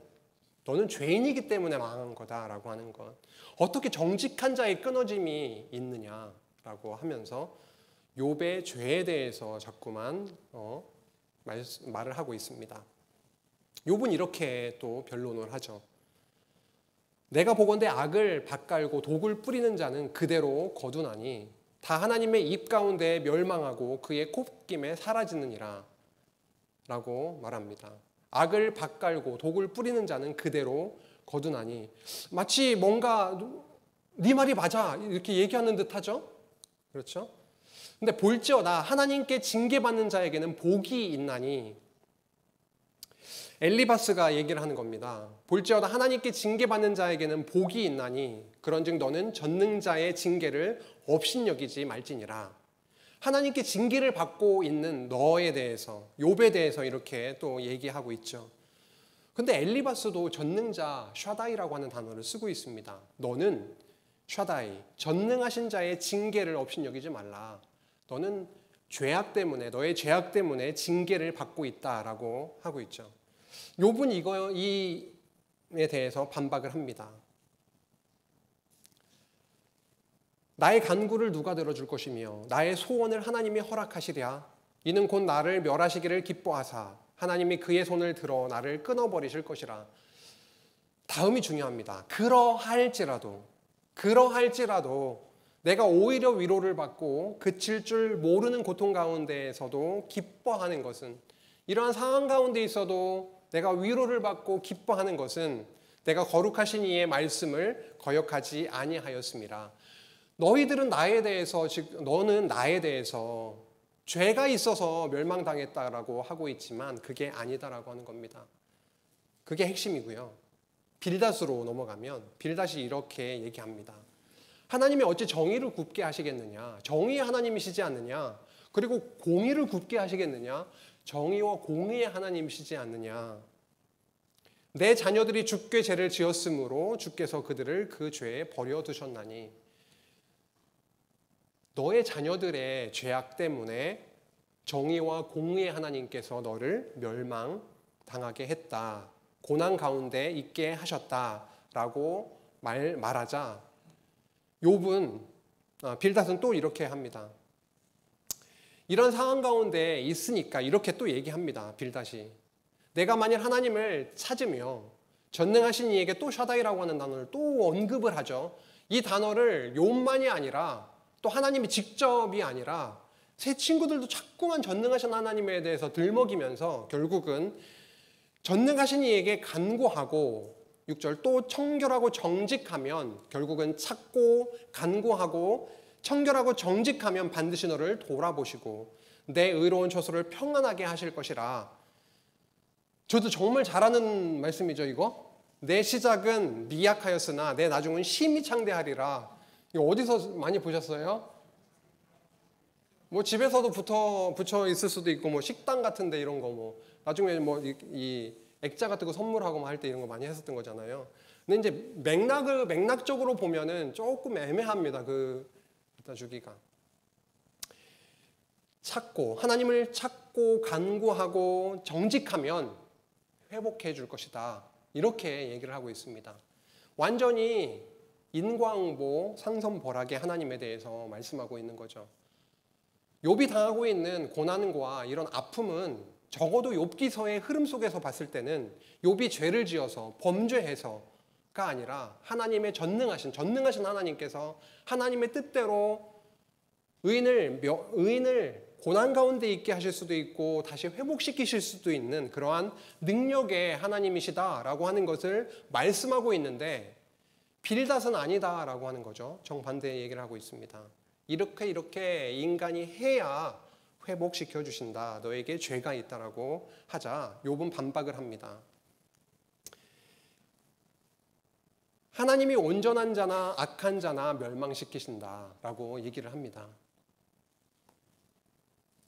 죄인이기 때문에 망한 거다라고 하는 것. 어떻게 정직한 자의 끊어짐이 있느냐라고 하면서 욥의 죄에 대해서 자꾸만 말을 하고 있습니다. 욥은 이렇게 또 변론을 하죠. 내가 보건대 악을 밭갈고 독을 뿌리는 자는 그대로 거두나니 다 하나님의 입 가운데 멸망하고 그의 콧김에 사라지느니라 라고 말합니다. 악을 밭갈고 독을 뿌리는 자는 그대로 거두나니, 마치 뭔가 네 말이 맞아 이렇게 얘기하는 듯 하죠. 그렇죠? 근데 볼지어다 하나님께 징계받는 자에게는 복이 있나니, 엘리바스가 얘기를 하는 겁니다. 볼지어다 하나님께 징계받는 자에게는 복이 있나니 그런즉 너는 전능자의 징계를 업신여기지 말지니라. 하나님께 징계를 받고 있는 너에 대해서, 욥에 대해서 이렇게 또 얘기하고 있죠. 근데 엘리바스도 전능자 샤다이라고 하는 단어를 쓰고 있습니다. 너는 샤다이, 전능하신 자의 징계를 업신여기지 말라. 너는 너의 죄악 때문에 징계를 받고 있다라고 하고 있죠. 욥은 이에 대해서 반박을 합니다. 나의 간구를 누가 들어줄 것이며 나의 소원을 하나님이 허락하시랴. 이는 곧 나를 멸하시기를 기뻐하사 하나님이 그의 손을 들어 나를 끊어버리실 것이라. 다음이 중요합니다. 그러할지라도 내가 오히려 위로를 받고 그칠 줄 모르는 고통 가운데에서도 기뻐하는 것은, 이러한 상황 가운데 있어도 내가 위로를 받고 기뻐하는 것은 내가 거룩하신 이의 말씀을 거역하지 아니하였습니다. 너는 나에 대해서 죄가 있어서 멸망당했다라고 하고 있지만 그게 아니다라고 하는 겁니다. 그게 핵심이고요. 빌닷으로 넘어가면 빌닷이 이렇게 얘기합니다. 하나님이 어찌 정의를 굽게 하시겠느냐? 정의의 하나님이시지 않느냐? 그리고 공의를 굽게 하시겠느냐? 정의와 공의의 하나님이시지 않느냐? 내 자녀들이 주께 죄를 지었으므로 주께서 그들을 그 죄에 버려두셨나니. 너의 자녀들의 죄악 때문에 정의와 공의의 하나님께서 너를 멸망당하게 했다. 고난 가운데 있게 하셨다라고 말하자 빌닷은 또 이렇게 합니다. 이런 상황 가운데 있으니까 이렇게 또 얘기합니다. 빌닷이 내가 만일 하나님을 찾으며 전능하신 이에게 또 샤다이라고 하는 단어를 또 언급을 하죠. 이 단어를 욥만이 아니라 또 하나님이 직접이 아니라 새 친구들도 자꾸만 전능하신 하나님에 대해서 들먹이면서 결국은 전능하신 이에게 간구하고 6절 또 청결하고 정직하면, 결국은 찾고 간구하고 청결하고 정직하면 반드시 너를 돌아보시고 내 의로운 처소를 평안하게 하실 것이라. 저도 정말 잘하는 말씀이죠. 내 시작은 미약하였으나 내 나중은 심히 창대하리라. 이거 어디서 많이 보셨어요? 뭐 집에서도 붙여 있을 수도 있고, 식당 같은데 이런 거 나중에 이 액자 같은 거 선물하고 할 때 이런 거 많이 했었던 거잖아요. 근데 이제 맥락적으로 보면은 조금 애매합니다. 그 갖다 주기가. 찾고 하나님을 찾고 간구하고 정직하면 회복해 줄 것이다. 이렇게 얘기를 하고 있습니다. 완전히 인과응보, 상선벌하게 하나님에 대해서 말씀하고 있는 거죠. 욥이 당하고 있는 고난과 이런 아픔은 적어도 욥기서의 흐름 속에서 봤을 때는 욥이 죄를 지어서 범죄해서가 아니라 하나님의 전능하신 하나님께서 하나님의 뜻대로 의인을 고난 가운데 있게 하실 수도 있고 다시 회복시키실 수도 있는 그러한 능력의 하나님이시다라고 하는 것을 말씀하고 있는데 빌닷은 아니다라고 하는 거죠. 정반대의 얘기를 하고 있습니다. 이렇게 인간이 해야 회복시켜 주신다. 너에게 죄가 있다라고 하자 욥은 반박을 합니다. 하나님이 온전한 자나 악한 자나 멸망시키신다라고 얘기를 합니다.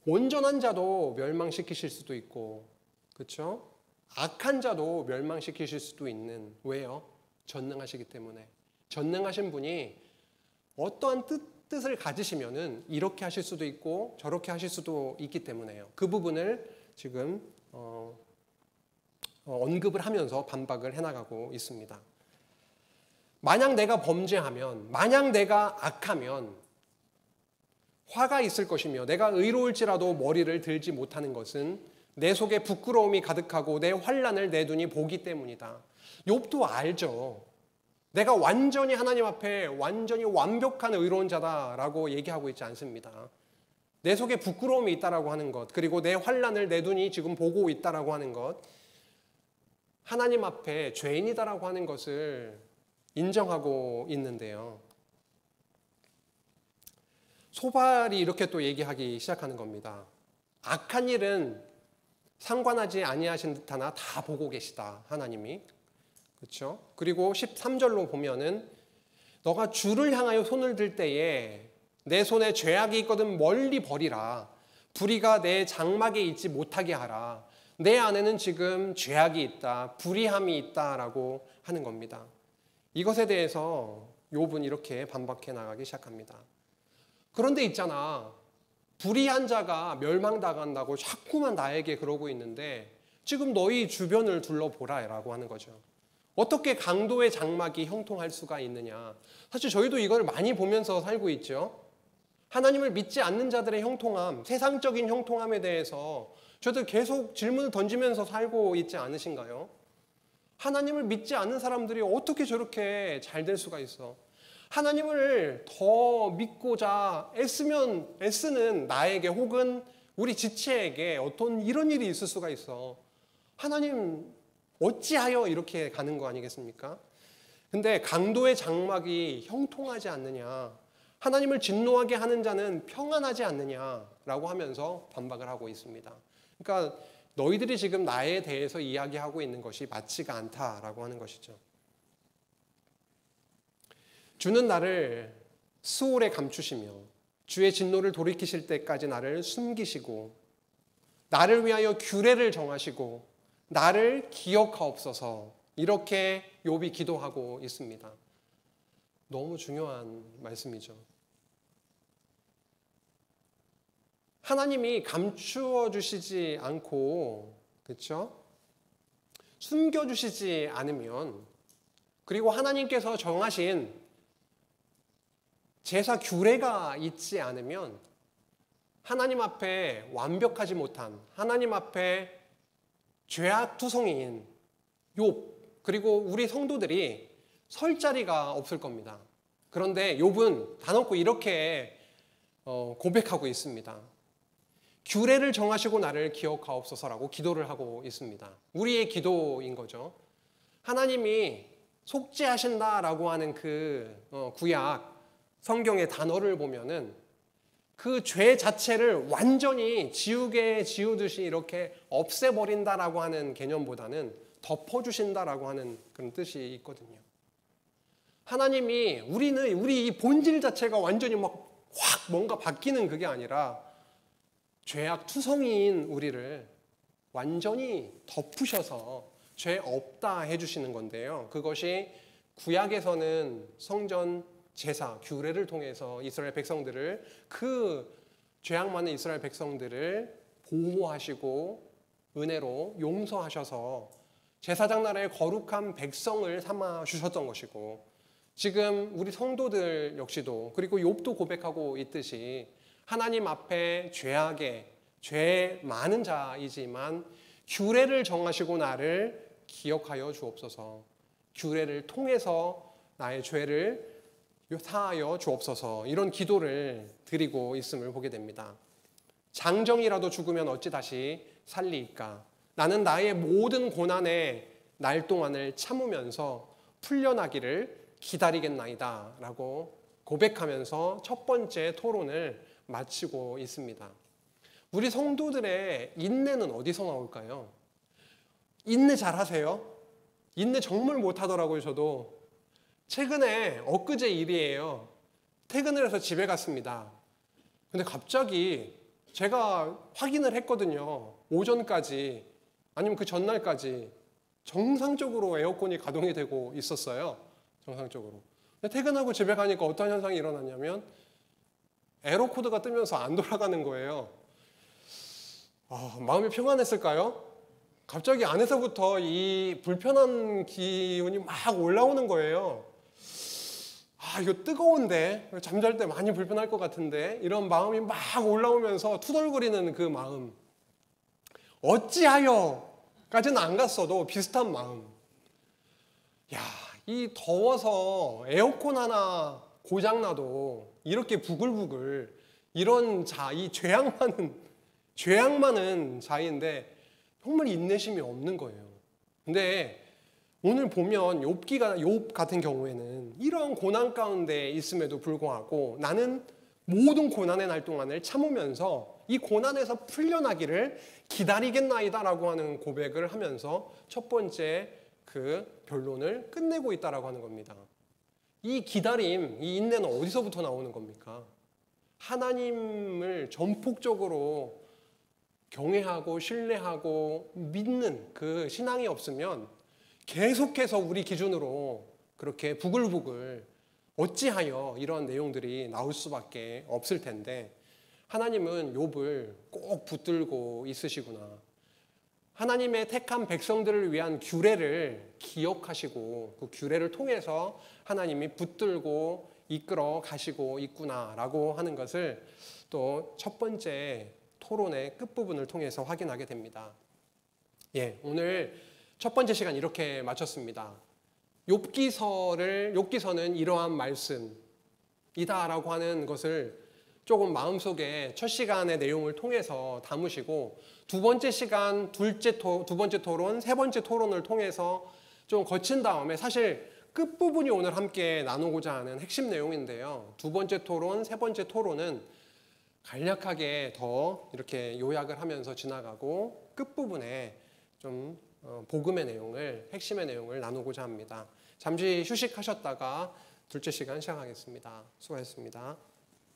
온전한 자도 멸망시키실 수도 있고, 그렇죠? 악한 자도 멸망시키실 수도 있는, 왜요? 전능하시기 때문에. 전능하신 분이 어떠한 뜻을 가지시면은 이렇게 하실 수도 있고 저렇게 하실 수도 있기 때문에요. 그 부분을 지금 언급을 하면서 반박을 해나가고 있습니다. 만약 내가 범죄하면, 만약 내가 악하면 화가 있을 것이며 내가 의로울지라도 머리를 들지 못하는 것은 내 속에 부끄러움이 가득하고 내 환난을 내 눈이 보기 때문이다. 욥도 알죠. 내가 완전히 하나님 앞에 완전히 완벽한 의로운 자다라고 얘기하고 있지 않습니다. 내 속에 부끄러움이 있다라고 하는 것, 그리고 내 환난을 내 눈이 지금 보고 있다라고 하는 것, 하나님 앞에 죄인이다라고 하는 것을 인정하고 있는데요. 소발이 이렇게 또 얘기하기 시작하는 겁니다. 악한 일은 상관하지 아니하신 듯하나 다 보고 계시다, 하나님이. 그렇죠? 그리고 13절로 보면은 너가 주를 향하여 손을 들 때에 내 손에 죄악이 있거든 멀리 버리라. 불의가 내 장막에 있지 못하게 하라. 내 안에는 지금 죄악이 있다, 불의함이 있다라고 하는 겁니다. 이것에 대해서 욥은 이렇게 반박해 나가기 시작합니다. 그런데 있잖아, 불의한 자가 멸망당한다고 자꾸만 나에게 그러고 있는데 지금 너희 주변을 둘러보라라고 하는 거죠. 어떻게 강도의 장막이 형통할 수가 있느냐. 사실 저희도 이걸 많이 보면서 살고 있죠. 하나님을 믿지 않는 자들의 형통함, 세상적인 형통함에 대해서 저도 계속 질문을 던지면서 살고 있지 않으신가요? 하나님을 믿지 않는 사람들이 어떻게 저렇게 잘 될 수가 있어? 하나님을 더 믿고자 애쓰는 나에게 혹은 우리 지체에게 어떤 이런 일이 있을 수가 있어. 하나님 어찌하여 이렇게 가는 거 아니겠습니까? 근데 강도의 장막이 형통하지 않느냐, 하나님을 진노하게 하는 자는 평안하지 않느냐라고 하면서 반박을 하고 있습니다. 그러니까 너희들이 지금 나에 대해서 이야기하고 있는 것이 맞지가 않다라고 하는 것이죠. 주는 나를 수월에 감추시며 주의 진노를 돌이키실 때까지 나를 숨기시고 나를 위하여 규례를 정하시고 나를 기억하옵소서. 이렇게 욥이 기도하고 있습니다. 너무 중요한 말씀이죠. 하나님이 감추어 주시지 않고, 그렇죠? 숨겨 주시지 않으면, 그리고 하나님께서 정하신 제사 규례가 있지 않으면 하나님 앞에 완벽하지 못한, 하나님 앞에 죄악투성이인 욥, 그리고 우리 성도들이 설 자리가 없을 겁니다. 그런데 욥은 단언코 이렇게 고백하고 있습니다. 규례를 정하시고 나를 기억하옵소서라고 기도를 하고 있습니다. 우리의 기도인 거죠. 하나님이 속죄하신다라고 하는 그 구약 성경의 단어를 보면은 그 죄 자체를 완전히 지우개 지우듯이 이렇게 없애버린다라고 하는 개념보다는 덮어주신다라고 하는 그런 뜻이 있거든요. 하나님이 우리 이 본질 자체가 완전히 막 확 뭔가 바뀌는 그게 아니라 죄악 투성이인 우리를 완전히 덮으셔서 죄 없다 해주시는 건데요. 그것이 구약에서는 성전 제사, 규례를 통해서 이스라엘 백성들을 그 죄악 많은 이스라엘 백성들을 보호하시고 은혜로 용서하셔서 제사장 나라의 거룩한 백성을 삼아 주셨던 것이고, 지금 우리 성도들 역시도, 그리고 욥도 고백하고 있듯이 하나님 앞에 죄 많은 자이지만 규례를 정하시고 나를 기억하여 주옵소서, 규례를 통해서 나의 죄를 사하여 주옵소서, 이런 기도를 드리고 있음을 보게 됩니다. 장정이라도 죽으면 어찌 다시 살리이까? 나는 나의 모든 고난의 날 동안을 참으면서 풀려나기를 기다리겠나이다 라고 고백하면서 첫 번째 토론을 마치고 있습니다. 우리 성도들의 인내는 어디서 나올까요? 인내 잘하세요? 인내 정말 못하더라고요. 저도 최근에 엊그제 일이에요. 퇴근을 해서 집에 갔습니다. 근데 갑자기 제가 확인을 했거든요. 오전까지, 아니면 그 전날까지 정상적으로 에어컨이 가동이 되고 있었어요. 정상적으로. 근데 퇴근하고 집에 가니까 어떤 현상이 일어났냐면 에러 코드가 뜨면서 안 돌아가는 거예요. 마음이 평안했을까요? 갑자기 안에서부터 이 불편한 기운이 막 올라오는 거예요. 이거 뜨거운데, 잠잘 때 많이 불편할 것 같은데, 이런 마음이 막 올라오면서 투덜거리는 그 마음. 어찌하여까지는 안 갔어도 비슷한 마음. 이 더워서 에어컨 하나 고장나도 이렇게 부글부글, 이런 이 죄악 많은 자인데 정말 인내심이 없는 거예요. 근데 오늘 보면 욥 같은 경우에는 이런 고난 가운데 있음에도 불구하고 나는 모든 고난의 날 동안을 참으면서 이 고난에서 풀려나기를 기다리겠나이다라고 하는 고백을 하면서 첫 번째 그 변론을 끝내고 있다라고 하는 겁니다. 이 기다림, 이 인내는 어디서부터 나오는 겁니까? 하나님을 전폭적으로 경외하고 신뢰하고 믿는 그 신앙이 없으면 계속해서 우리 기준으로 그렇게 부글부글 어찌하여 이런 내용들이 나올 수밖에 없을 텐데, 하나님은 욥을 꼭 붙들고 있으시구나. 하나님의 택한 백성들을 위한 규례를 기억하시고 그 규례를 통해서 하나님이 붙들고 이끌어 가시고 있구나라고 하는 것을 또 첫 번째 토론의 끝부분을 통해서 확인하게 됩니다. 오늘 첫 번째 시간 이렇게 마쳤습니다. 욥기서는 이러한 말씀이다라고 하는 것을 조금 마음속에 첫 시간의 내용을 통해서 담으시고, 두 번째 시간, 두 번째 토론, 세 번째 토론을 통해서 좀 거친 다음에, 사실 끝부분이 오늘 함께 나누고자 하는 핵심 내용인데요. 두 번째 토론, 세 번째 토론은 간략하게 더 이렇게 요약을 하면서 지나가고 끝부분에 좀 복음의 내용을, 핵심의 내용을 나누고자 합니다. 잠시 휴식하셨다가 둘째 시간 시작하겠습니다. 수고하셨습니다.